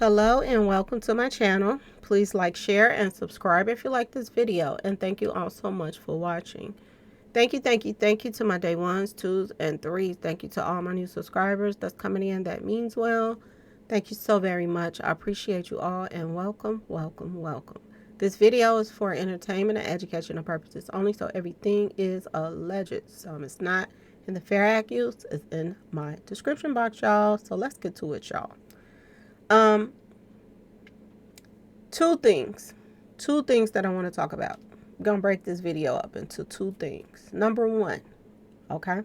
Hello and welcome to my channel. Please like, share, and subscribe if you like this video. And thank you all so much for watching. Thank you to my day ones, twos, and threes. Thank you to all my new subscribers that's coming in. That means well. Thank you so very much. I appreciate you all and welcome, welcome, welcome. This video is for entertainment and educational purposes only, so everything is alleged. So it's not in the fair act use. It's in my description box, y'all. So let's get to it, y'all. Um, two things. Two things that I want to talk about. I'm going to break this video up into two things. Number one, okay?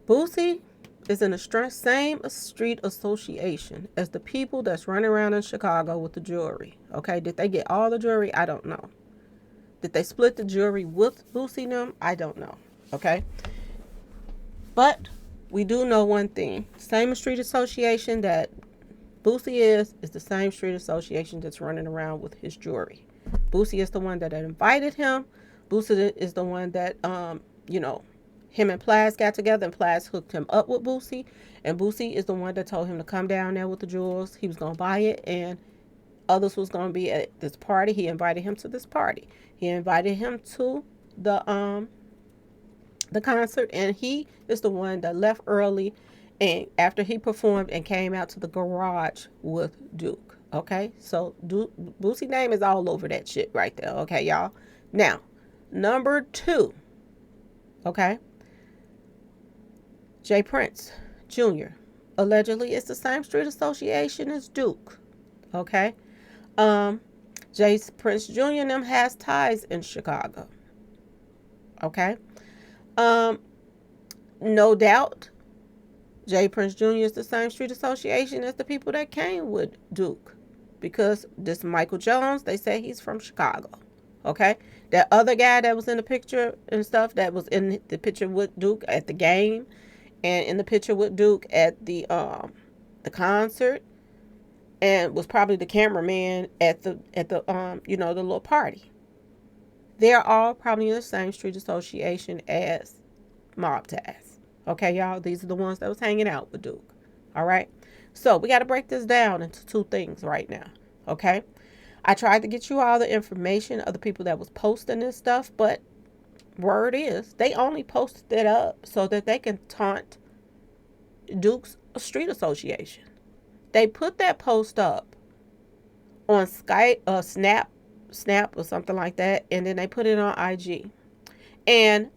Boosie is in the same street association as the people that's running around in Chicago with the jewelry. Okay? Did they get all the jewelry? I don't know. Did they split the jewelry with Boosie and them? I don't know. Okay? But we do know one thing. Same street association that Boosie is the same street association that's running around with his jewelry. Boosie is the one that invited him. Boosie is the one that, him and Plaz got together and Plaz hooked him up with Boosie. And Boosie is the one that told him to come down there with the jewels. He was going to buy it and others was going to be at this party. He invited him to this party. He invited him to the concert, and he is the one that left early and after he performed and came out to the garage with Duke. Okay, so Boosie name is all over that shit right there. Okay, y'all. Now, number two. Okay, J. Prince Jr. allegedly is the same street association as Duke. Okay, J. Prince Jr. and them has ties in Chicago. Okay, no doubt J. Prince Jr. is the same street association as the people that came with Duke. Because this Michael Jones, they say he's from Chicago. Okay? That other guy that was in the picture and stuff, that was in the picture with Duke at the game, and in the picture with Duke at the concert, and was probably the cameraman at the the little party. They're all probably in the same street association as Mob Taz. Okay, y'all? These are the ones that was hanging out with Duke. All right? So, we got to break this down into two things right now. Okay? I tried to get you all the information of the people that was posting this stuff, but word is, they only posted it up so that they can taunt Duke's Street Association. They put that post up on Skype, Snap or something like that, and then they put it on IG. And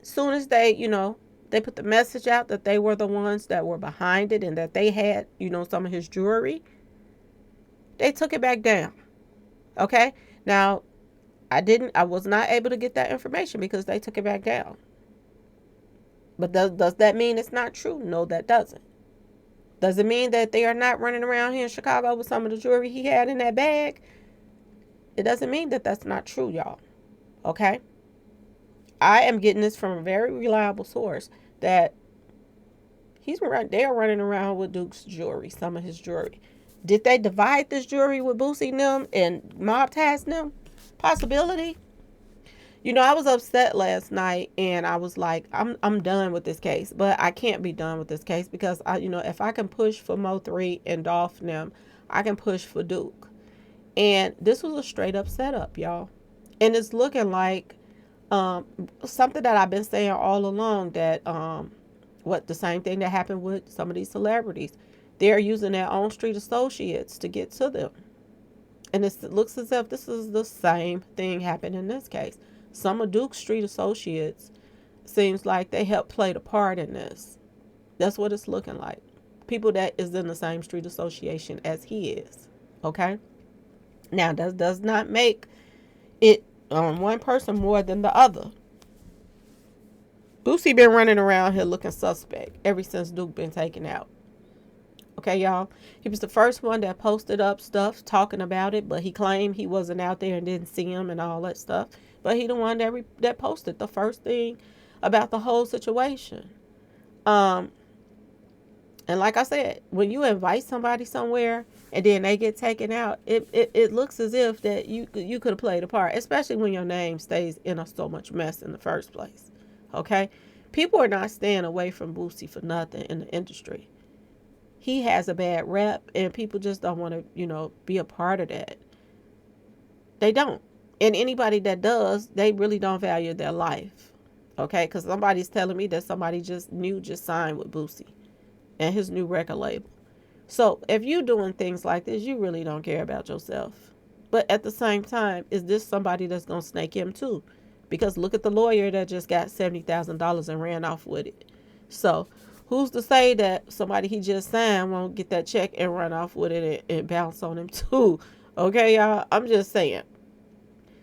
soon as they put the message out that they were the ones that were behind it and that they had, some of his jewelry, they took it back down. Okay? Now, I was not able to get that information because they took it back down. But does that mean it's not true? No, that doesn't. Does it mean that they are not running around here in Chicago with some of the jewelry he had in that bag? It doesn't mean that that's not true, y'all. Okay? I am getting this from a very reliable source that they're running around with Duke's jewelry, some of his jewelry. Did they divide this jewelry with Boosie and them and Mob Taz and them? Possibility. I was upset last night and I was like, I'm done with this case. But I can't be done with this case because if I can push for Mo3 and Dolph and them, I can push for Duke. And this was a straight up setup, y'all. And it's looking like something that I've been saying all along, that the same thing that happened with some of these celebrities. They're using their own street associates to get to them. And it looks as if this is the same thing happened in this case. Some of Duke's street associates seems like they helped play the part in this. That's what it's looking like. People that is in the same street association as he is. Okay? Now, that does not make it one person more than the other. Boosie been running around here looking suspect ever since Duke been taken out. Okay, y'all? He was the first one that posted up stuff talking about it, but he claimed he wasn't out there and didn't see him and all that stuff. But he the one that posted the first thing about the whole situation. And like I said, when you invite somebody somewhere and then they get taken out, it looks as if that you could have played a part, especially when your name stays in so much mess in the first place. Okay? People are not staying away from Boosie for nothing in the industry. he has a bad rep and people just don't want to, be a part of that. They don't. And anybody that does, they really don't value their life. Okay? Because somebody's telling me that somebody just signed with Boosie and his new record label. So if you're doing things like this, you really don't care about yourself. But at the same time, is this somebody that's going to snake him too? Because look at the lawyer that just got $70,000 and ran off with it. So who's to say that somebody he just signed won't get that check and run off with it and bounce on him too? Okay, y'all. I'm just saying.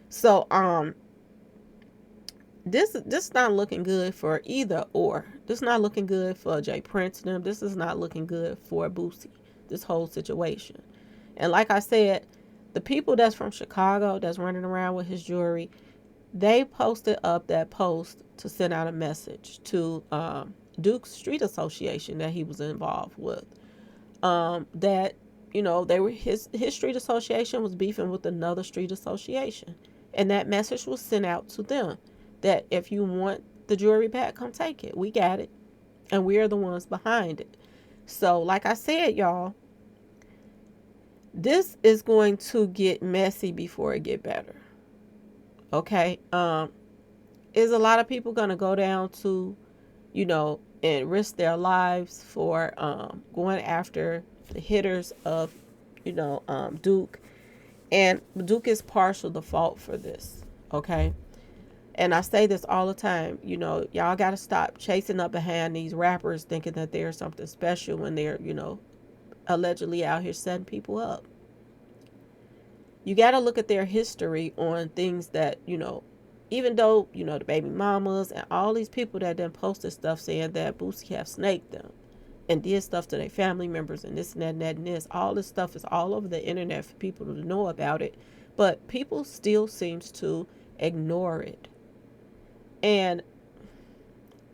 So this not looking good for either or. This not looking good for Jay Prince and them. This is not looking good for Boosie. This whole situation. And like I said, the people that's from Chicago that's running around with his jewelry, they posted up that post to send out a message to Duke's Street Association that he was involved with. That they were his street association was beefing with another street association, and that message was sent out to them that if you want the jewelry back, come take it. We got it, and we are the ones behind it. So, like I said, y'all, this is going to get messy before it get better. Okay, is a lot of people gonna go down to, and risk their lives for going after the hitters of, Duke, and Duke is partial the fault for this. Okay, and I say this all the time. Y'all got to stop chasing up behind these rappers thinking that they're something special when they're, allegedly out here setting people up. You got to look at their history on things that, even though, the baby mamas and all these people that then posted stuff saying that Boosie have snaked them and did stuff to their family members and this and that and that and this. All this stuff is all over the internet for people to know about it. But people still seems to ignore it. And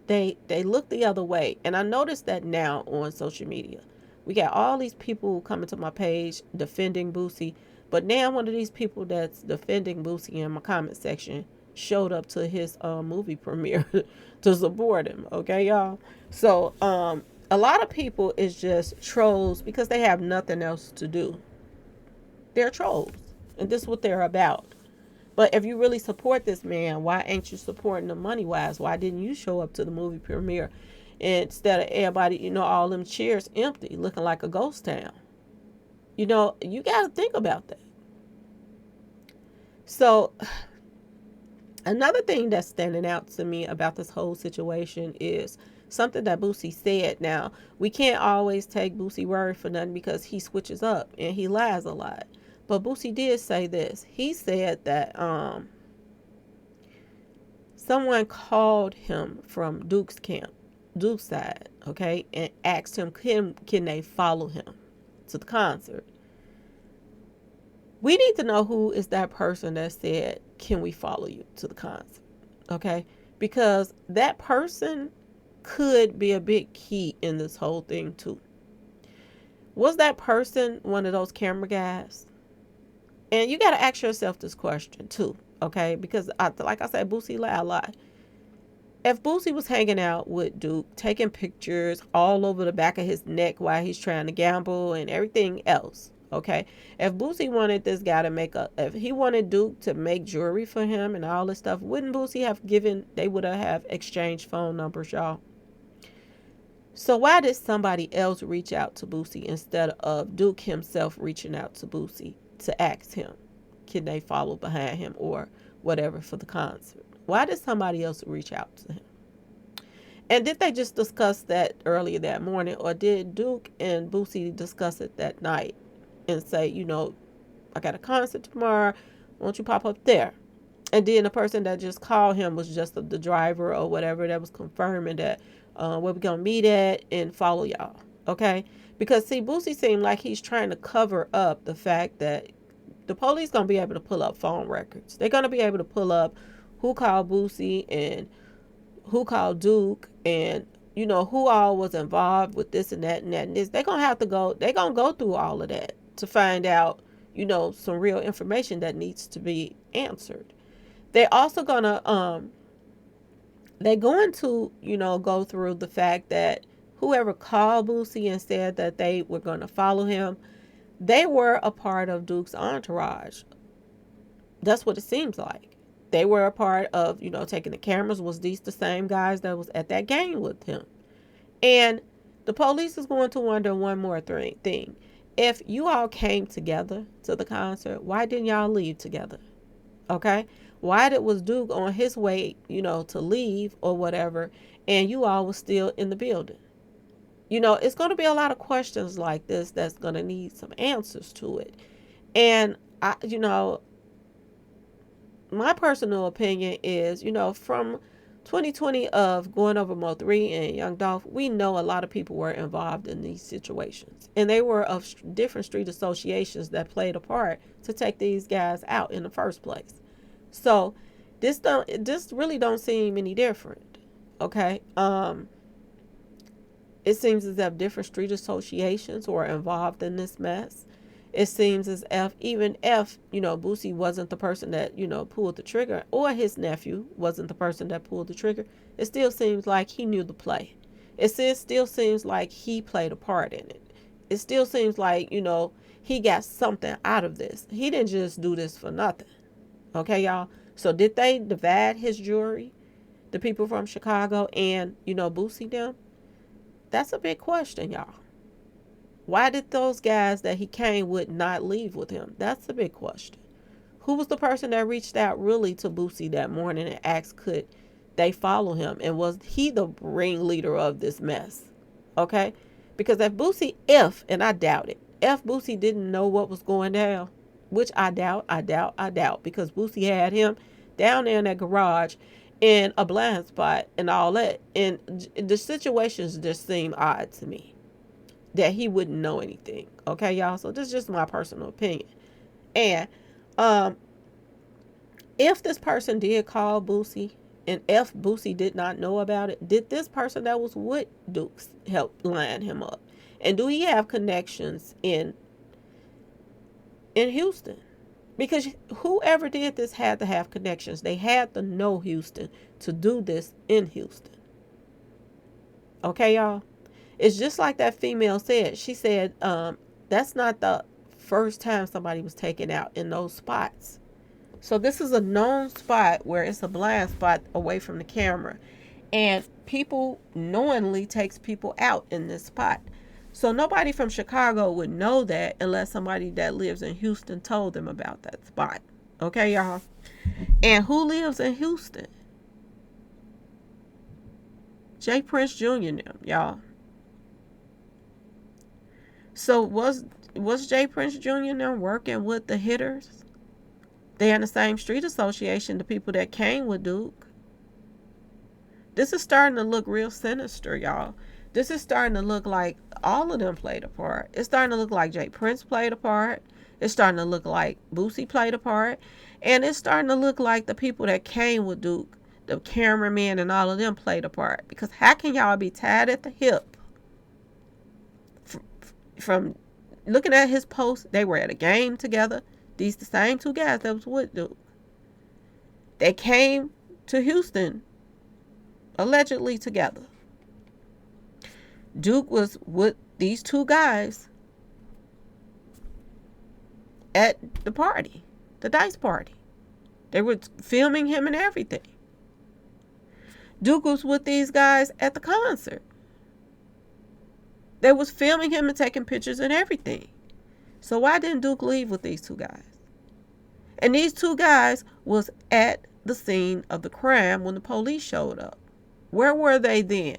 they look the other way. And I noticed that now on social media. We got all these people coming to my page defending Boosie. But now one of these people that's defending Boosie in my comment section showed up to his movie premiere to support him. Okay, y'all? So a lot of people is just trolls because they have nothing else to do. They're trolls. And this is what they're about. But if you really support this man, why ain't you supporting him money-wise? Why didn't you show up to the movie premiere instead of everybody, all them chairs empty, looking like a ghost town? You got to think about that. So another thing that's standing out to me about this whole situation is something that Boosie said. Now, we can't always take Boosie word for nothing because he switches up and he lies a lot. But Boosie did say this. He said that someone called him from Duke's camp, Duke's side, okay, and asked him, can they follow him to the concert? We need to know who is that person that said, can we follow you to the concert? Okay, because that person could be a big key in this whole thing too. Was that person one of those camera guys? And you got to ask yourself this question too, okay? Because like I said, Boosie lied a lot. If Boosie was hanging out with Duke, taking pictures all over the back of his neck while he's trying to gamble and everything else, okay? If Boosie wanted this guy to if he wanted Duke to make jewelry for him and all this stuff, wouldn't Boosie have they would have exchanged phone numbers, y'all? So why did somebody else reach out to Boosie instead of Duke himself reaching out to Boosie to ask him, can they follow behind him or whatever for the concert? Why did somebody else reach out to him? And did they just discuss that earlier that morning, or did Duke and Boosie discuss it that night and say, I got a concert tomorrow, won't you pop up there? And then the person that just called him was just the driver or whatever that was confirming that where we're going to meet at and follow y'all. Okay? Because, see, Boosie seemed like he's trying to cover up the fact that the police going to be able to pull up phone records. They're going to be able to pull up who called Boosie and who called Duke and, who all was involved with this and that and that and this. They're going to go through all of that to find out, some real information that needs to be answered. They're also going to, go through the fact that whoever called Boosie and said that they were going to follow him, they were a part of Duke's entourage. That's what it seems like. They were a part of, taking the cameras. Was these the same guys that was at that game with him? And the police is going to wonder one more thing. If you all came together to the concert, why didn't y'all leave together? Okay? Why was Duke on his way, to leave or whatever, and you all was still in the building? It's going to be a lot of questions like this that's going to need some answers to it. And my personal opinion is, from 2020 of going over Mo 3 and Young Dolph, we know a lot of people were involved in these situations. And they were of different street associations that played a part to take these guys out in the first place. So this really don't seem any different. Okay? It seems as if different street associations were involved in this mess. It seems as if, even if, Boosie wasn't the person that, pulled the trigger, or his nephew wasn't the person that pulled the trigger, it still seems like he knew the play. It still seems like he played a part in it. It still seems like, he got something out of this. He didn't just do this for nothing. Okay, y'all? So did they divide his jury, the people from Chicago, and, Boosie them? That's a big question, y'all. Why did those guys that he came with not leave with him? That's a big question. Who was the person that reached out really to Boosie that morning and asked could they follow him? And was he the ringleader of this mess? Okay? Because and I doubt it, if Boosie didn't know what was going down, which I doubt, because Boosie had him down there in that garage in a blind spot and all that. And the situations just seem odd to me, that he wouldn't know anything. Okay, y'all? So this is just my personal opinion. And if this person did call Boosie, and if Boosie did not know about it, did this person that was with Dukes help line him up? And do he have connections in Houston? Because whoever did this had to have connections. They had to know Houston to do this in Houston. Okay, y'all? It's just like that female said. She said, that's not the first time somebody was taken out in those spots. So this is a known spot where it's a blind spot away from the camera. And people knowingly takes people out in this spot. So nobody from Chicago would know that unless somebody that lives in Houston told them about that spot. Okay, y'all? And who lives in Houston? J. Prince Jr. them, y'all. So was J. Prince Jr. now working with the hitters? They're in the same street association, the people that came with Duke. This is starting to look real sinister, y'all. This is starting to look like all of them played a part. It's starting to look like J. Prince played a part. It's starting to look like Boosie played a part. And it's starting to look like the people that came with Duke, the cameraman and all of them played a part. Because how can y'all be tied at the hip? From looking at his post, they were at a game together. These the same two guys that was with Duke. They came to Houston allegedly together. Duke was with these two guys at the party, the dice party. They were filming him and everything. Duke was with these guys at the concert. They was filming him and taking pictures and everything. So why didn't Duke leave with these two guys? And these two guys was at the scene of the crime when the police showed up. Where were they then?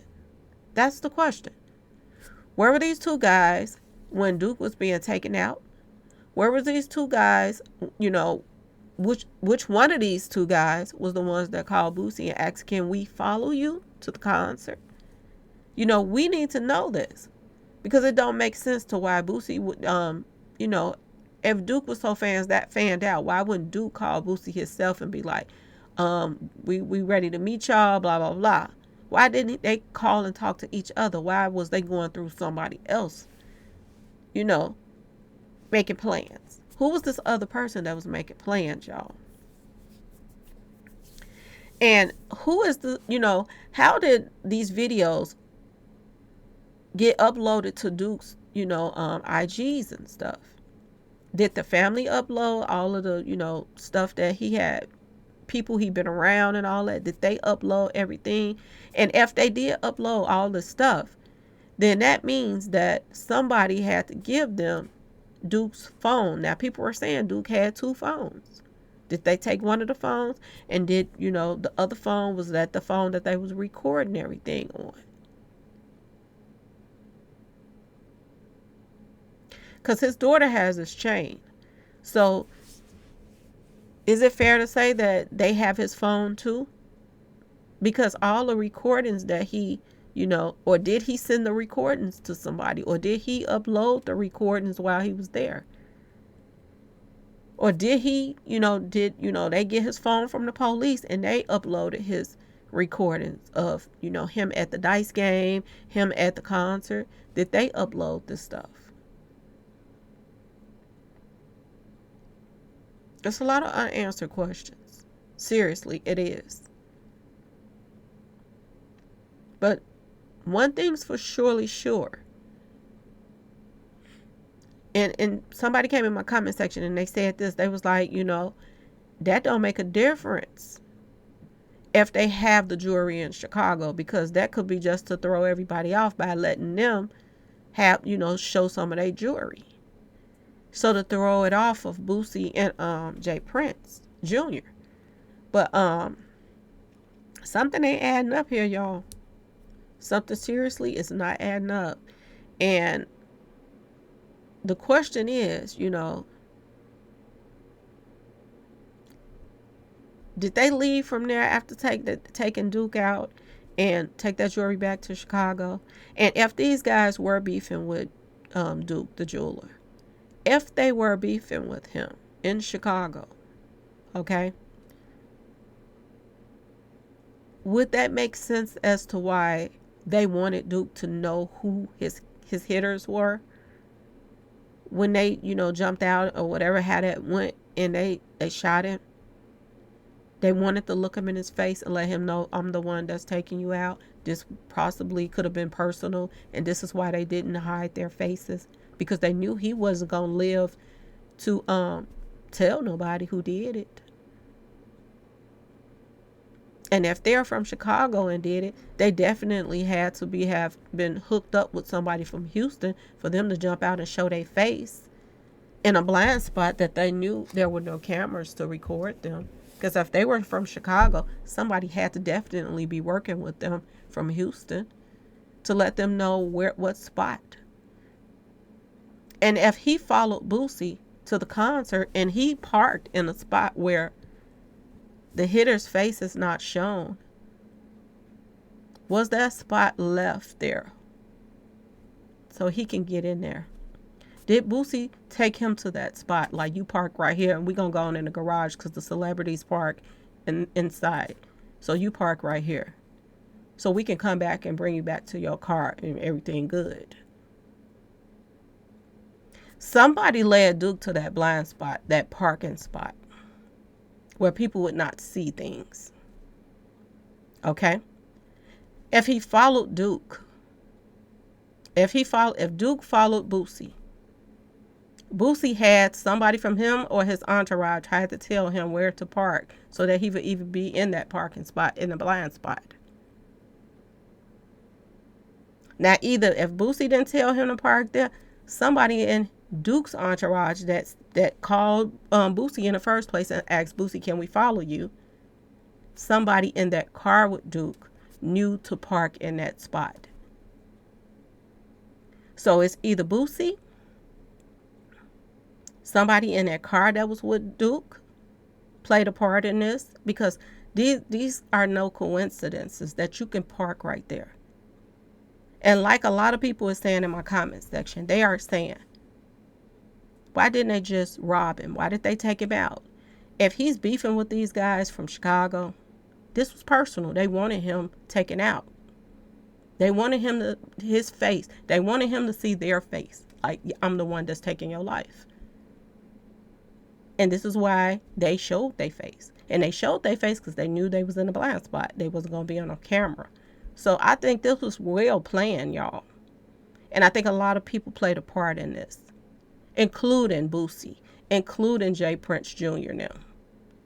That's the question. Where were these two guys when Duke was being taken out? Where were these two guys, which one of these two guys was the ones that called Boosie and asked, can we follow you to the concert? We need to know this. Because it don't make sense to why Boosie would, if Duke was so fanned out, why wouldn't Duke call Boosie himself and be like, we ready to meet y'all, blah, blah, blah. Why didn't they call and talk to each other? Why was they going through somebody else, making plans? Who was this other person that was making plans, y'all? And who is how did these videos get uploaded to Duke's, IGs and stuff? Did the family upload all of the, stuff that he had, people he been around and all that? Did they upload everything? And if they did upload all the stuff, then that means that somebody had to give them Duke's phone. Now, people were saying Duke had 2 phones. Did they take one of the phones? And did, the other phone, was that the phone that they was recording everything on? Because his daughter has his chain. So, is it fair to say that they have his phone too? Because all the recordings that he, or did he send the recordings to somebody? Or did he upload the recordings while he was there? Or did he, they get his phone from the police and they uploaded his recordings of, him at the dice game, him at the concert? Did they upload this stuff? There's a lot of unanswered questions. Seriously, it is. But one thing's for surely sure. And somebody came in my comment section and they said this. They was like, that don't make a difference if they have the jewelry in Chicago, because that could be just to throw everybody off by letting them have, show some of their jewelry. So to throw it off of Boosie and Jay Prince Jr. But something ain't adding up here, y'all. Something seriously is not adding up. And the question is, did they leave from there after taking Duke out and take that jewelry back to Chicago? And if these guys were beefing with Duke, the jeweler, if they were beefing with him in Chicago, okay, would that make sense as to why they wanted Duke to know who his hitters were when they, jumped out or whatever, how that went, and they shot him? They wanted to look him in his face and let him know, I'm the one that's taking you out. This possibly could have been personal, and this is why they didn't hide their faces, because they knew he wasn't going to live to tell nobody who did it. And if they're from Chicago and did it, they definitely had to have been hooked up with somebody from Houston for them to jump out and show their face in a blind spot that they knew there were no cameras to record them. Because if they were from Chicago, somebody had to definitely be working with them from Houston to let them know what spot. And if he followed Boosie to the concert and he parked in a spot where the hitter's face is not shown, was that spot left there so he can get in there? Did Boosie take him to that spot? Like, you park right here and we're going to go in the garage because the celebrities park inside. So you park right here so we can come back and bring you back to your car and everything good. Somebody led Duke to that blind spot, that parking spot, where people would not see things. Okay? If he followed Duke, if Duke followed Boosie had somebody from him or his entourage had to tell him where to park so that he would even be in that parking spot, in the blind spot. Now, either if Boosie didn't tell him to park there, somebody in Duke's entourage that called Boosie in the first place and asked Boosie, can we follow you? Somebody in that car with Duke knew to park in that spot. So it's either Boosie, somebody in that car that was with Duke played a part in this, because these are no coincidences that you can park right there. And like a lot of people are saying in my comment section, they are saying, why didn't they just rob him? Why did they take him out? If he's beefing with these guys from Chicago, this was personal. They wanted him taken out. They wanted his face. They wanted him to see their face. Like, I'm the one that's taking your life. And this is why they showed their face. And they showed their face because they knew they was in a blind spot. They wasn't going to be on a camera. So I think this was well planned, y'all. And I think a lot of people played a part in this, including Boosie, including Jay Prince Jr. now.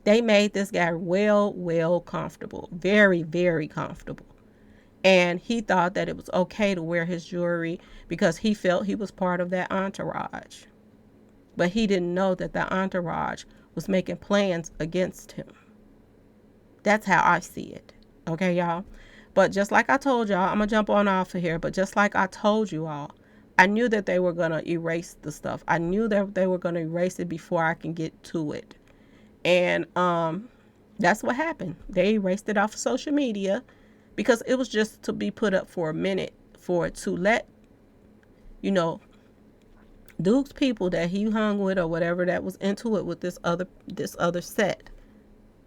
They made this guy well comfortable. Very, very comfortable. And he thought that it was okay to wear his jewelry because he felt he was part of that entourage. But he didn't know that the entourage was making plans against him. That's how I see it. Okay, y'all? But just like I told y'all, I'm going to jump on off of here. But just like I told you all, I knew that they were going to erase the stuff. I knew that they were going to erase it before I can get to it. And that's what happened. They erased it off of social media because it was just to be put up for a minute for it to let, you know, Duke's people that he hung with or whatever that was into it with this other set.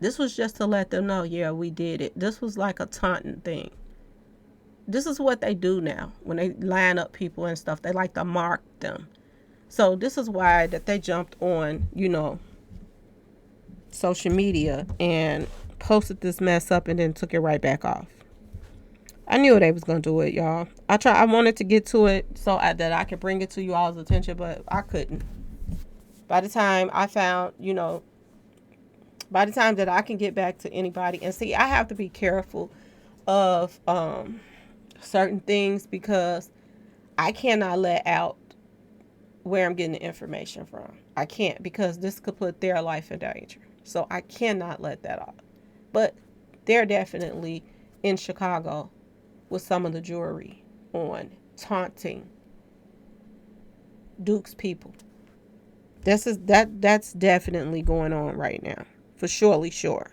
This was just to let them know, yeah, we did it. This was like a taunting thing. This is what they do now when they line up people and stuff. They like to mark them. So this is why that they jumped on, you know, social media and posted this mess up and then took it right back off. I knew they was gonna do it, y'all. I wanted to get to it so that I could bring it to you all's attention, but I couldn't. By the time I found, you know, by the time that I can get back to anybody, and see, I have to be careful of certain things because I cannot let out where I'm getting the information from. I can't, because this could put their life in danger. So I cannot let that out. But they're definitely in Chicago with some of the jewelry on, taunting Duke's people. That's definitely going on right now. For surely sure.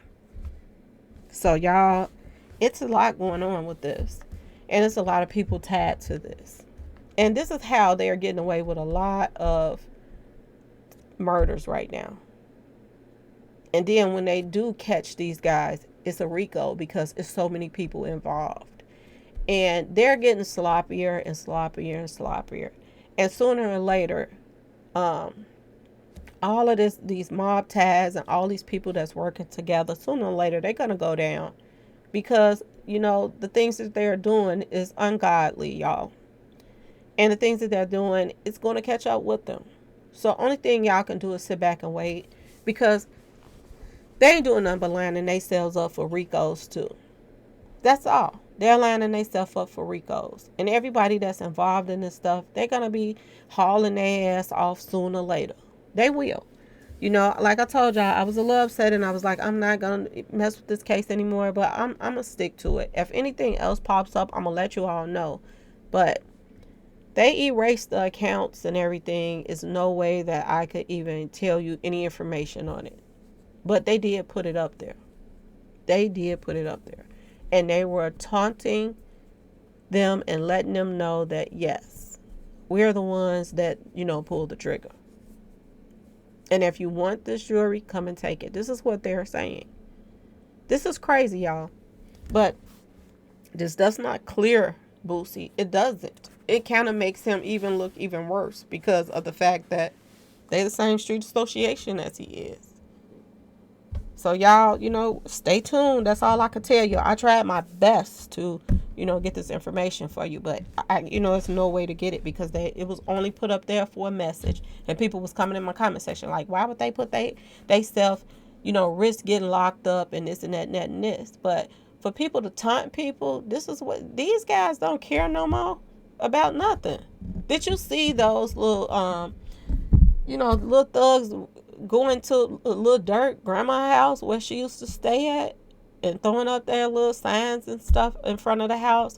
So y'all, it's a lot going on with this. And it's a lot of people tied to this. And this is how they are getting away with a lot of murders right now. And then when they do catch these guys, it's a RICO because it's so many people involved. And they're getting sloppier and sloppier and sloppier. And sooner or later, all of these mob ties and all these people that's working together, sooner or later, they're going to go down. Because, you know, the things that they're doing is ungodly, y'all. And the things that they're doing, it's going to catch up with them. So only thing y'all can do is sit back and wait. Because they ain't doing nothing but lining themselves up for RICOs too. That's all. They're lining themselves up for RICOs. And everybody that's involved in this stuff, they're going to be hauling their ass off sooner or later. They will. You know, like I told y'all, I was a little upset and I was like, I'm not going to mess with this case anymore. But I'm going to stick to it. If anything else pops up, I'm going to let you all know. But they erased the accounts and everything. There's no way that I could even tell you any information on it. But they did put it up there. They did put it up there. And they were taunting them and letting them know that, yes, we're the ones that, you know, pulled the trigger. And if you want this jewelry, come and take it. This is what they're saying. This is crazy, y'all. But this does not clear Boosie. It doesn't. It kind of makes him even look even worse because of the fact that they're the same street association as he is. So y'all, you know, stay tuned. That's all I can tell you. I tried my best to, you know, get this information for you, but you know, it's no way to get it because it was only put up there for a message, and people was coming in my comment section like, why would they put they self, you know, risk getting locked up and this and that and that and this. But for people to taunt people, this is what these guys don't care no more about nothing. Did you see those little you know, little thugs going to a little dirt grandma's house where she used to stay at and throwing up their little signs and stuff in front of the house?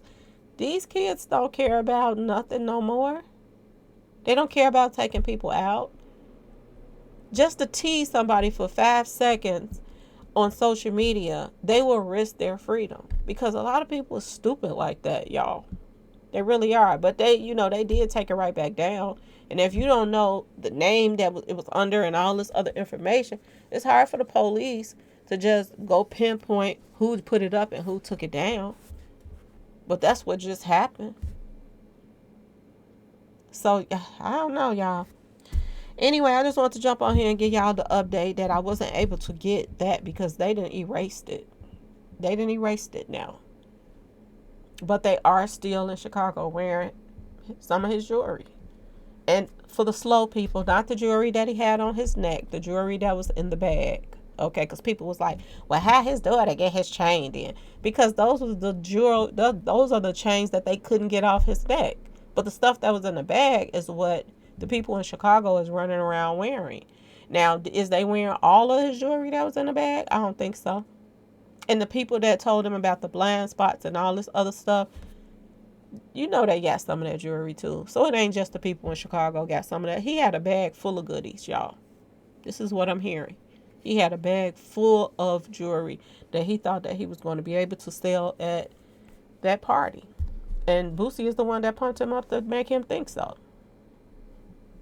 These kids don't care about nothing no more. They don't care about taking people out. Just to tease somebody for 5 seconds on social media, they will risk their freedom. Because a lot of people are stupid like that, y'all. They really are. But they, you know, they did take it right back down. And if you don't know the name that it was under and all this other information, it's hard for the police to just go pinpoint who put it up and who took it down. But that's what just happened. So, I don't know, y'all. Anyway, I just want to jump on here and give y'all the update that I wasn't able to get that because they didn't erase it. They didn't erase it now. But they are still in Chicago wearing some of his jewelry. And for the slow people, not the jewelry that he had on his neck, the jewelry that was in the bag. Okay, because people was like, well, how his daughter get his chain in? Because those was the jewel, those are the chains that they couldn't get off his neck. But the stuff that was in the bag is what the people in Chicago is running around wearing. Now, is they wearing all of his jewelry that was in the bag? I don't think so. And the people that told him about the blind spots and all this other stuff, you know they got some of that jewelry too. So it ain't just the people in Chicago got some of that. He had a bag full of goodies, y'all. This is what I'm hearing. He had a bag full of jewelry that he thought that he was going to be able to sell at that party. And Boosie is the one that pumped him up to make him think so.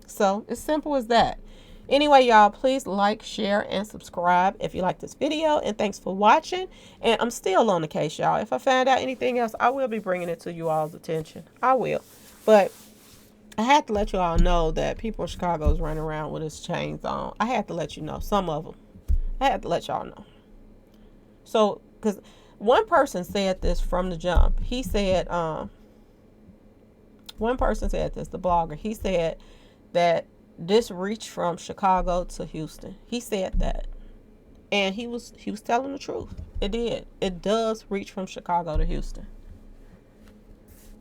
So it's simple as that. Anyway, y'all, please like, share, and subscribe if you like this video. And thanks for watching. And I'm still on the case, y'all. If I find out anything else, I will be bringing it to you all's attention. I will. But I had to let you all know that people in Chicago is running around with his chains on. I had to let you know. Some of them. I had to let y'all know. So, because one person said this from the jump. He said, one person said this, the blogger. He said that this reached from Chicago to Houston. He said that. And he was telling the truth. It did. It does reach from Chicago to Houston.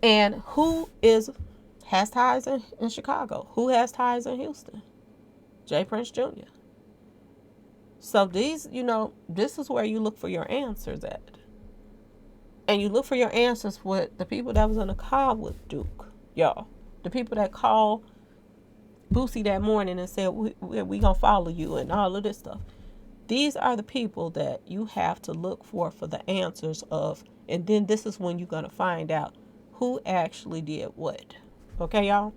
And who has ties in Chicago? Who has ties in Houston? J. Prince Jr. So these, this is where you look for your answers at. And you look for your answers with the people that was in the car with Duke. Y'all. The people that called Boosie that morning and said, we gonna follow you and all of this stuff. These are the people that you have to look for the answers of. And then this is when you're gonna find out who actually did what. Okay, y'all?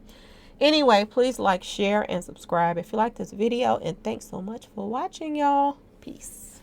Anyway, please like, share, and subscribe if you like this video. And thanks so much for watching, y'all. Peace.